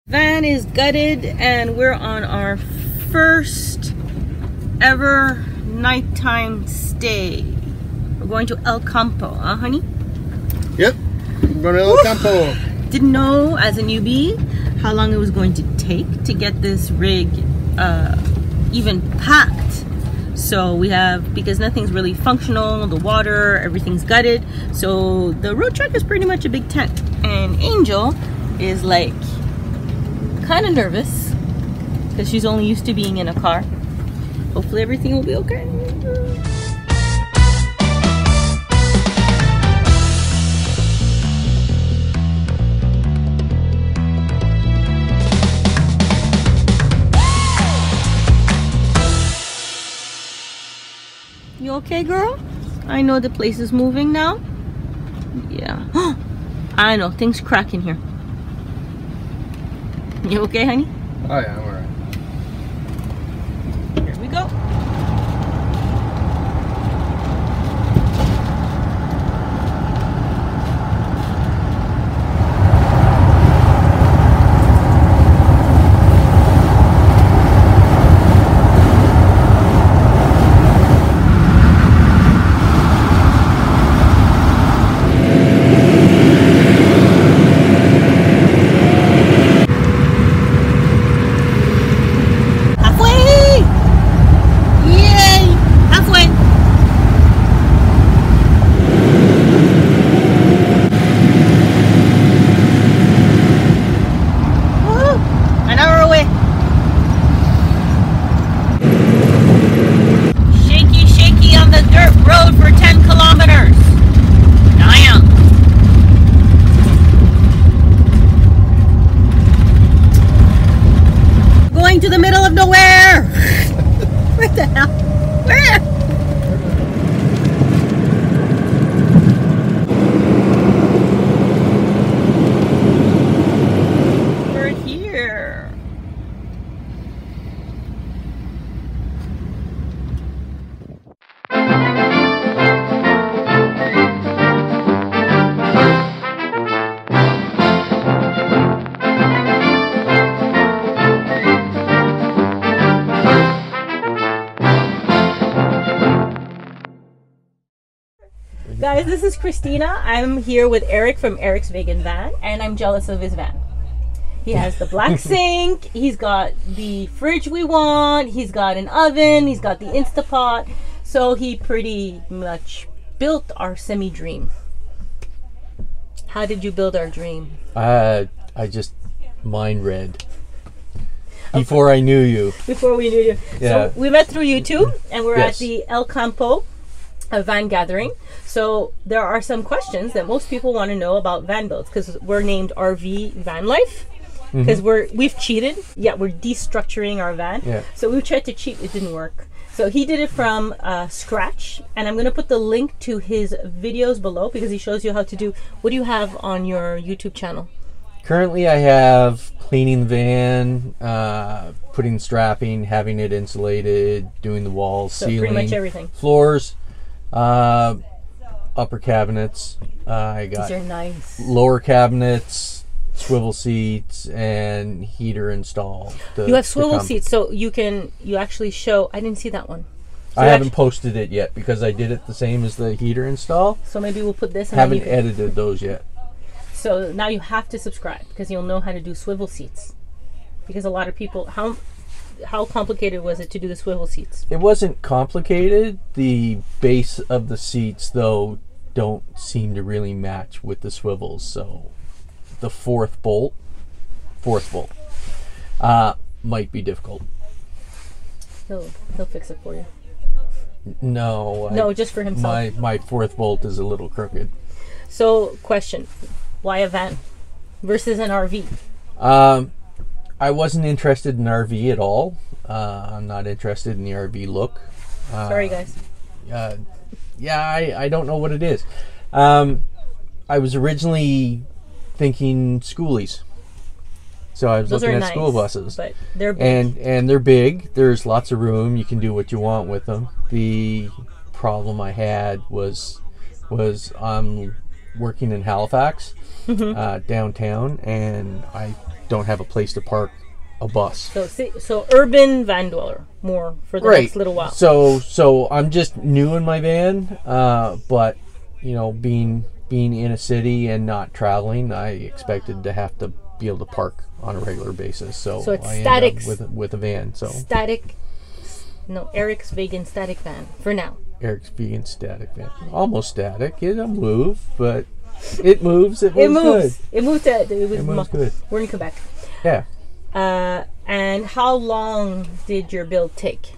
Van is gutted and we're on our first ever nighttime stay. We're going to El Campo, huh honey? Yep, we're going to El Campo. Didn't know as a newbie how long it was going to take to get this rig even packed. So we have, because nothing's really functional, the water, everything's gutted. So the road truck is pretty much a big tent. And Angel is like kind of nervous because she's only used to being in a car. Hopefully everything will be okay. You okay, girl? I know the place is moving now. Yeah. I know, things cracking here. You okay, honey? Oh yeah, I'm alright. Here we go. To the middle of nowhere. What the hell? Where? We're here. Guys, this is Christina. I'm here with Eric from Eric's Vegan Van, and I'm jealous of his van. He has the black sink, he's got the fridge we want, he's got an oven, he's got the Instapot. So he pretty much built our semi-dream. How did you build our dream? I just mind read. Before I knew you. Before we knew you. Yeah. So we met through YouTube, and we're at the El Campo van gathering. So there are some questions that most people want to know about van builds, because we're named RV VanLife, because we've cheated. Yeah, we're destructuring our van. Yeah. So we tried to cheat, it didn't work. So he did it from scratch, and I'm going to put the link to his videos below because he shows you how to do. What do you have on your YouTube channel? Currently I have cleaning the van, putting strapping, having it insulated, doing the walls, so ceiling, pretty much everything. Floors, upper cabinets. I got these are nice. Lower cabinets, swivel seats, and heater installed. You have swivel seats, so you actually show. I didn't see that one. So I haven't posted it yet because I did it the same as the heater install. So maybe we'll put this. And haven't edited those yet. So now you have to subscribe because you'll know how to do swivel seats. Because a lot of people, how complicated was it to do the swivel seats? It wasn't complicated. The base of the seats, though, don't seem to really match with the swivels. So the fourth bolt might be difficult. He'll fix it for you. No, just for himself. My fourth bolt is a little crooked. So, question: why a van versus an RV? I wasn't interested in RV at all. I'm not interested in the RV look. Sorry, guys. I don't know what it is. I was originally thinking schoolies. So I was looking at school buses. But they're big. And they're big. There's lots of room. You can do what you want with them. The problem I had was I'm working in Halifax, downtown, and I don't have a place to park a bus. So urban van dweller more for the next little while. So I'm just new in my van, but you know, being in a city and not traveling, I expected to have to be able to park on a regular basis. So it's I static end up with a van. So Eric's vegan static van for now. Eric's vegan static van, almost static. It'll move, but it moves. It moves good. It moves. It moves good. We're in Quebec. Yeah. And how long did your build take?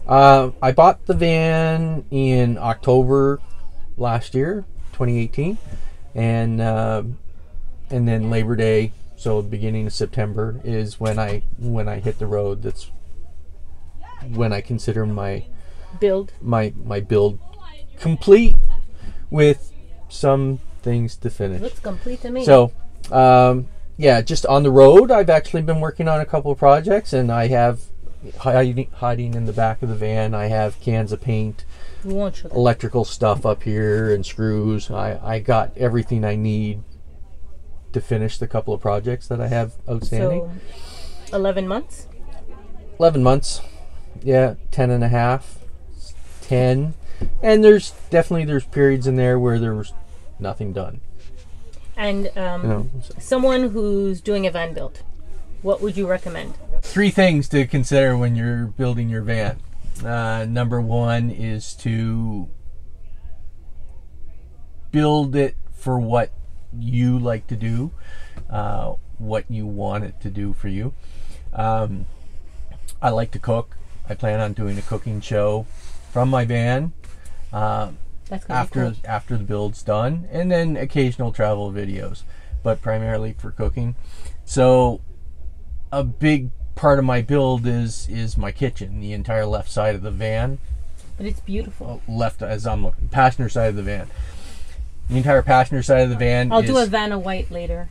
I bought the van in October last year, 2018, and then Labor Day, so beginning of September is when I hit the road. That's when I consider my build complete with some things to finish. It looks complete to me. So, yeah, just on the road, I've actually been working on a couple of projects, and I have hiding in the back of the van. I have cans of paint, electrical stuff up here, and screws. I got everything I need to finish the couple of projects that I have outstanding. So, 11 months? 11 months. Yeah, 10 and a half. 10. And there's periods in there where there was nothing done. And someone who's doing a van build, what would you recommend? 3 things to consider when you're building your van. Number 1 is to build it for what you like to do, what you want it to do for you. I like to cook. I plan on doing a cooking show from my van after the build's done, and then occasional travel videos, but primarily for cooking. So a big part of my build is my kitchen, the entire left side of the van. But it's beautiful. Left, as I'm looking, passenger side of the van. The entire passenger side of the van. I'll do a Vanna White later.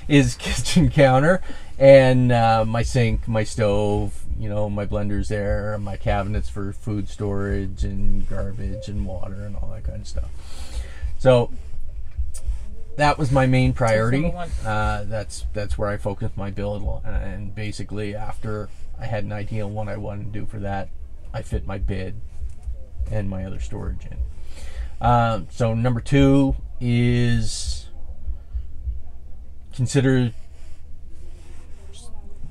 Is kitchen counter, and my sink, my stove, you know, my blender's there, my cabinets for food storage and garbage and water and all that kind of stuff. So that was my main priority. That's where I focused my build, and basically after I had an idea on what I wanted to do for that, I fit my bed and my other storage in. So number 2 is consider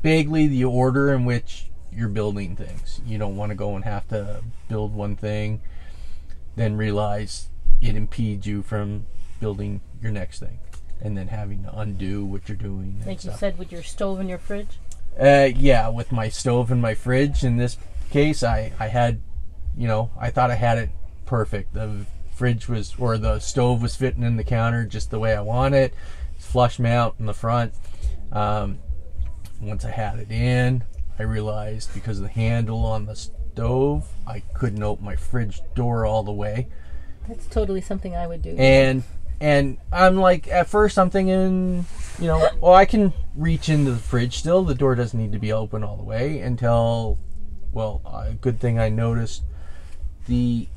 vaguely the order in which you're building things. You don't want to go and have to build one thing, then realize it impedes you from building your next thing, and then having to undo what you're doing. Like you said, with your stove and your fridge? Yeah, with my stove and my fridge. In this case, I had, you know, I thought I had it perfect. The stove was fitting in the counter just the way I want it. Flush mount in the front. Once I had it in, I realized because of the handle on the stove, I couldn't open my fridge door all the way. That's totally something I would do. And I'm like, at first I'm thinking, you know, well, I can reach into the fridge still. The door doesn't need to be open all the way until, well, a good thing I noticed, the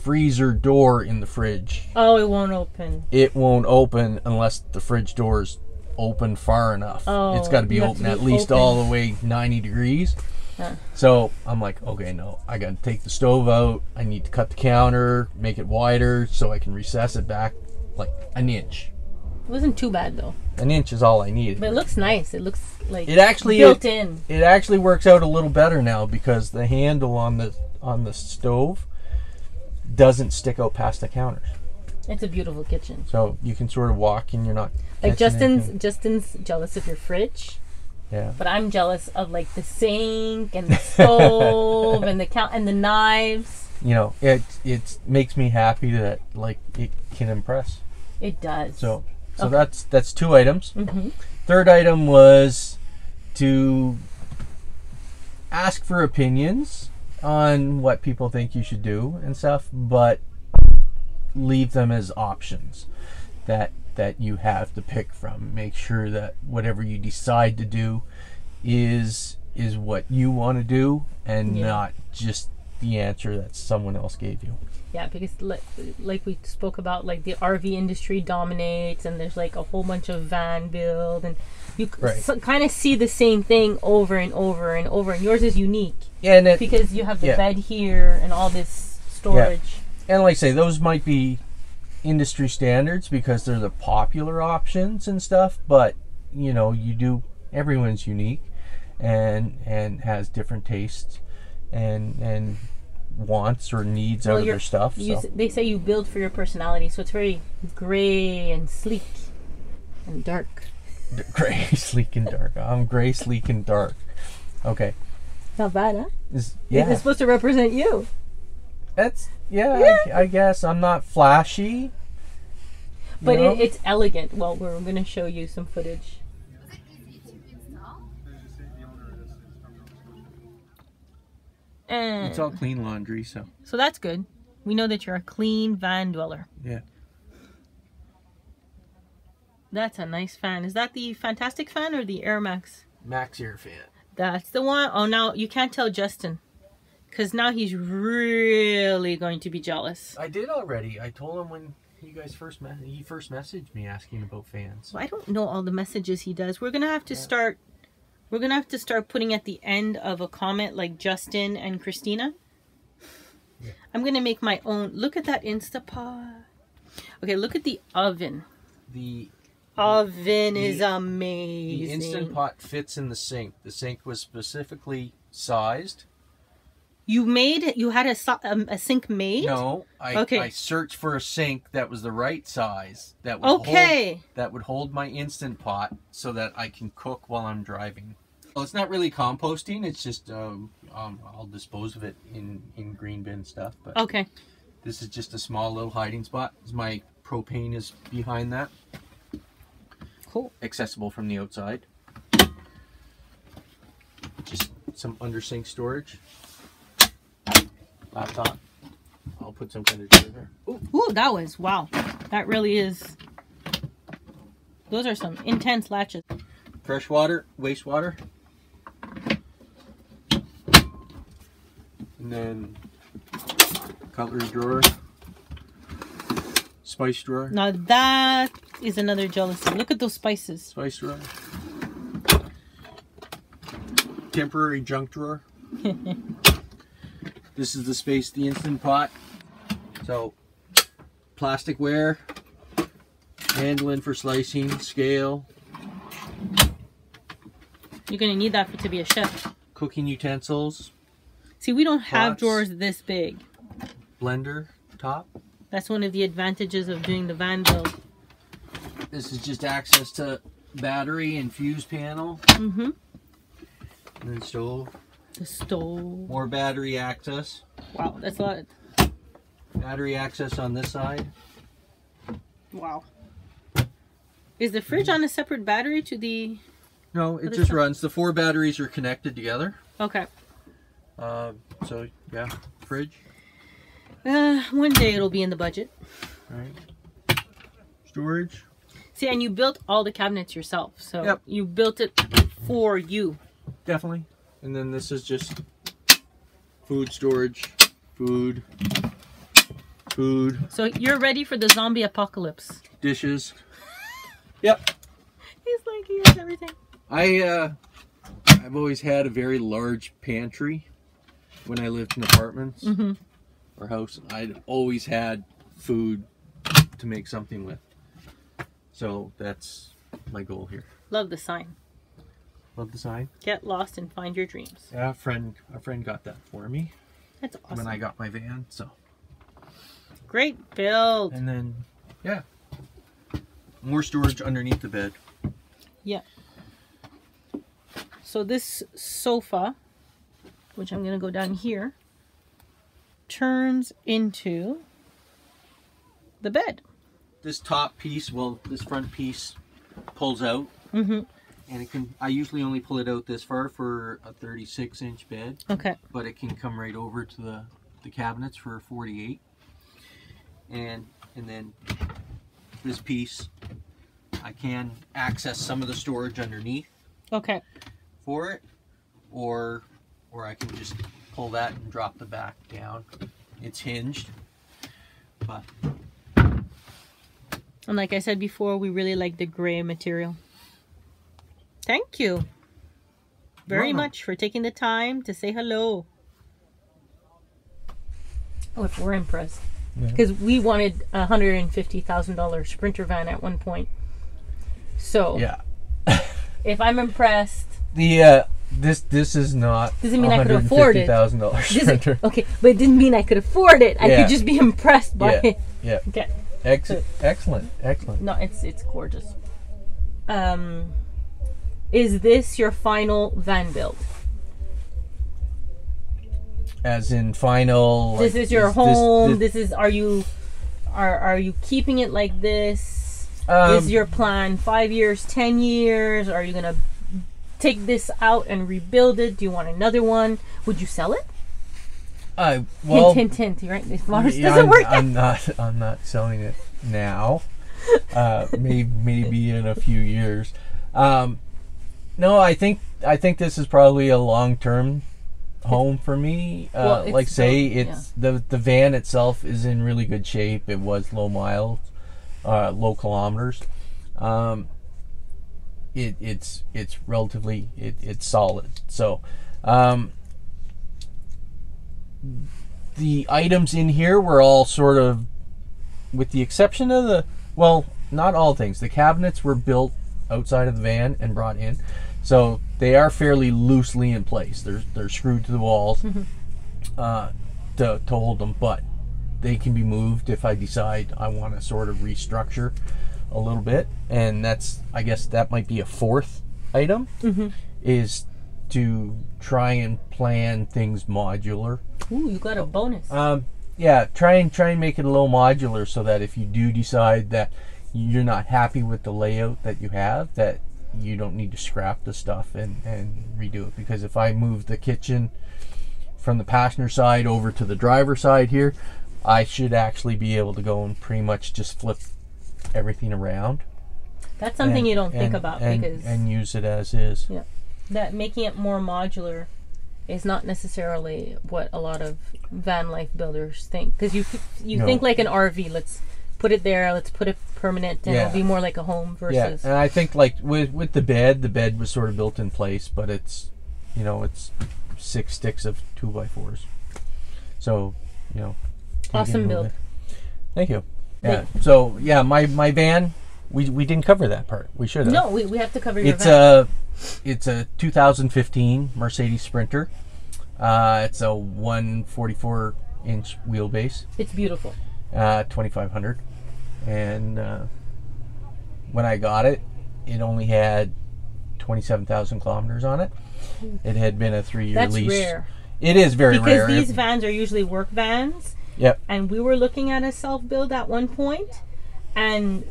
freezer door in the fridge. Oh, it won't open. It won't open unless the fridge door's open far enough. Oh, it's got to be open at least all the way 90 degrees. Huh. So I'm like, okay, no, I got to take the stove out. I need to cut the counter, make it wider so I can recess it back like an inch. It wasn't too bad though. An inch is all I needed. But it looks nice. It looks like it actually built in. It actually works out a little better now because the handle on the stove doesn't stick out past the counters. It's a beautiful kitchen. So you can sort of walk and you're not like Justin's jealous of your fridge. Yeah. But I'm jealous of like the sink and the stove and the knives. You know, it makes me happy that like it can impress. It does. So okay. That's 2 items. Mm-hmm. Third item was to ask for opinions on what people think you should do and stuff, but leave them as options that you have to pick from. Make sure that whatever you decide to do is what you want to do, and not just the answer that someone else gave you. Yeah, because like we spoke about, like the RV industry dominates, and there's like a whole bunch of van build, and you kind of see the same thing over and over and over. And yours is unique, because you have the bed here and all this storage. Yeah. And like I say, those might be industry standards because they're the popular options and stuff. But you know, everyone's unique and has different tastes and wants or needs out of their stuff. They say you build for your personality, so it's very gray and sleek and dark. Gray, sleek, and dark. I'm gray, sleek, and dark. Okay. Not bad, huh? It's supposed to represent you. That's I guess I'm not flashy, but it's elegant. Well, we're going to show you some footage. It's all clean laundry, so that's good. We know that you're a clean van dweller. Yeah. That's a nice fan. Is that the Fantastic fan or the Air Max? Max Air fan. That's the one. Oh, now you can't tell Justin, because now he's really going to be jealous. I did already. I told him when you guys first messaged me asking about fans. Well, I don't know all the messages he does. We're gonna have to start. We're going to have to start putting at the end of a comment like Justin and Christina. Yeah. I'm going to make my own. Look at that Instapot. Okay, look at the oven. The oven is amazing. The Instant Pot fits in the sink. The sink was specifically sized. You had a sink made? No, I searched for a sink that was the right size that would hold my Instant Pot so that I can cook while I'm driving. Well, it's not really composting. It's just I'll dispose of it in green bin stuff. But okay, this is just a small little hiding spot. My propane is behind that. Cool. Accessible from the outside. Just some under sink storage. Laptop. I'll put some kind of there. Ooh, that was, wow. That really is. Those are some intense latches. Fresh water, wastewater. And then cutlery drawer. Spice drawer. Now that is another jealousy. Look at those spices. Spice drawer. Temporary junk drawer. This is the space, the Instant Pot. So, plasticware, handling for slicing, scale. You're going to need that to be a chef. Cooking utensils. See, we don't have drawers this big. Blender top. That's one of the advantages of doing the van build. This is just access to battery and fuse panel. Mm-hmm. And then stove. The stove. More battery access. Wow, that's a lot. Battery access on this side. Wow. Is the fridge on a separate battery to the... No, it just runs. The 4 batteries are connected together. Okay. So, yeah, fridge. One day it'll be in the budget. Right. Storage. See, and you built all the cabinets yourself. So you built it for you. Definitely. And then this is just food storage, food. So you're ready for the zombie apocalypse. Dishes. Yep. He's like, he has everything. I've always had a very large pantry when I lived in apartments or house. I'd always had food to make something with. So that's my goal here. Love the sign. Love the sign. Get lost and find your dreams. Yeah, a friend got that for me. That's awesome. When I got my van, so. Great build. And then, yeah, more storage underneath the bed. Yeah. So this sofa, which I'm going to go down here, turns into the bed. This top piece, well, this front piece pulls out. And it can, I usually only pull it out this far for a 36-inch bed. Okay. But it can come right over to the cabinets for a 48. And then this piece, I can access some of the storage underneath. Okay. For it, or I can just pull that and drop the back down. It's hinged, but. And like I said before, we really like the gray material. Thank you very much for taking the time to say hello. Oh, if we're impressed. Because we wanted a $150,000 Sprinter van at one point. So, yeah. If I'm impressed... This is not doesn't mean I could afford it. $150,000 Sprinter. Okay, but it didn't mean I could afford it. I could just be impressed by it. Yeah. Okay. Excellent. No, it's gorgeous. Is this your final van build? As in final. This is your home. This is. Are you keeping it like this? Is your plan 5 years, 10 years? Are you gonna take this out and rebuild it? Do you want another one? Would you sell it? Well, hint, right? If Mars doesn't work. I'm not selling it now. Maybe in a few years. No, I think this is probably a long-term home for me. Like say, it's the van itself is in really good shape. It was low miles, low kilometers. It's relatively it's solid. So the items in here were all sort of, with the exception of not all things. The cabinets were built outside of the van and brought in, so they are fairly loosely in place. They're screwed to the walls to hold them, but they can be moved if I decide I want to sort of restructure a little bit. And I guess that might be a fourth item, is to try and plan things modular. Ooh, you got a bonus. Yeah, try and make it a little modular, so that if you do decide that you're not happy with the layout that you have, that you don't need to scrap the stuff and redo it. Because if I move the kitchen from the passenger side over to the driver side here, I should actually be able to go and pretty much just flip everything around. That's something you don't think about, because use it as is. Yeah, that making it more modular is not necessarily what a lot of van life builders think. Because you think like an RV. Let's put it there. Let's put it permanent, and it'll be more like a home versus. Yeah, and I think like with the bed was sort of built in place, but it's it's 6 sticks of 2x4s. So awesome build. Thank you. Yeah. So my van. We didn't cover that part. We should have. No, we have to cover your van. It's a 2015 Mercedes Sprinter. It's a 144-inch wheelbase. It's beautiful. 2,500. And when I got it, it only had 27,000 kilometers on it. It had been a 3-year lease. That's rare. It is very rare. Because these vans are usually work vans. Yep. And we were looking at a self-build at one point, and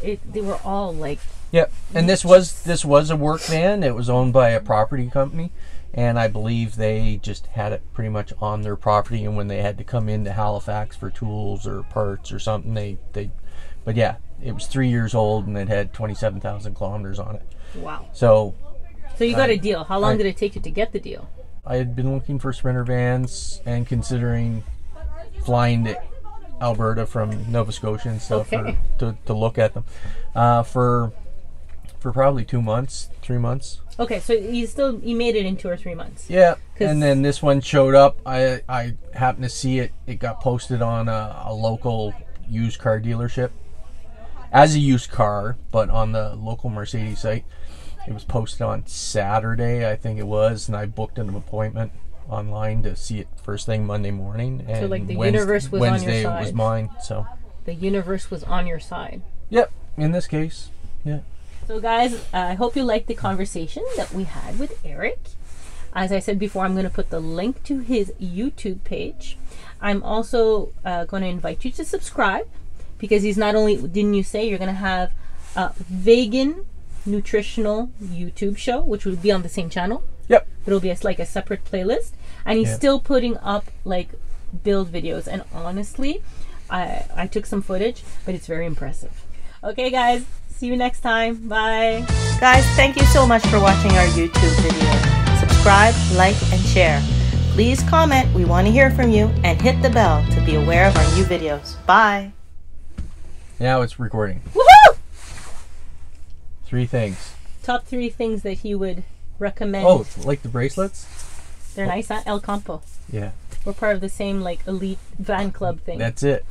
they were all like. Yep. And this was a work van. It was owned by a property company, and I believe they just had it pretty much on their property. And when they had to come into Halifax for tools or parts or something, but yeah, it was 3 years old and it had 27,000 kilometers on it. Wow. So you got a deal. How long did it take you to get the deal? I had been looking for Sprinter vans and considering flying to Alberta from Nova Scotia and stuff to look at them for probably 2 months, 3 months. Okay, so you made it in 2 or 3 months. Yeah, and then this one showed up. I happened to see it. It got posted on a local used car dealership as a used car, but on the local Mercedes site. It was posted on Saturday, I think it was, and I booked an appointment online to see it first thing Monday morning. And so like the universe was on your side. Wednesday was mine. So the universe was on your side. Yep, in this case, yeah. So guys, I hope you liked the conversation that we had with Eric. As I said before, I'm going to put the link to his YouTube page. I'm also going to invite you to subscribe, because he's not only, didn't you say you're going to have a vegan nutritional YouTube show, which will be on the same channel? Yep. It'll be like a separate playlist, and he's still putting up like build videos. And honestly, I took some footage, but it's very impressive. Okay, guys, see you next time. Bye. Guys, thank you so much for watching our YouTube video. Subscribe, like, and share. Please comment, we want to hear from you, and hit the bell to be aware of our new videos. Bye! Now it's recording. Woohoo! 3 things. Top 3 things that he would recommend. Oh, like the bracelets? They're nice, huh? El Campo. Yeah. We're part of the same like elite van club thing. That's it.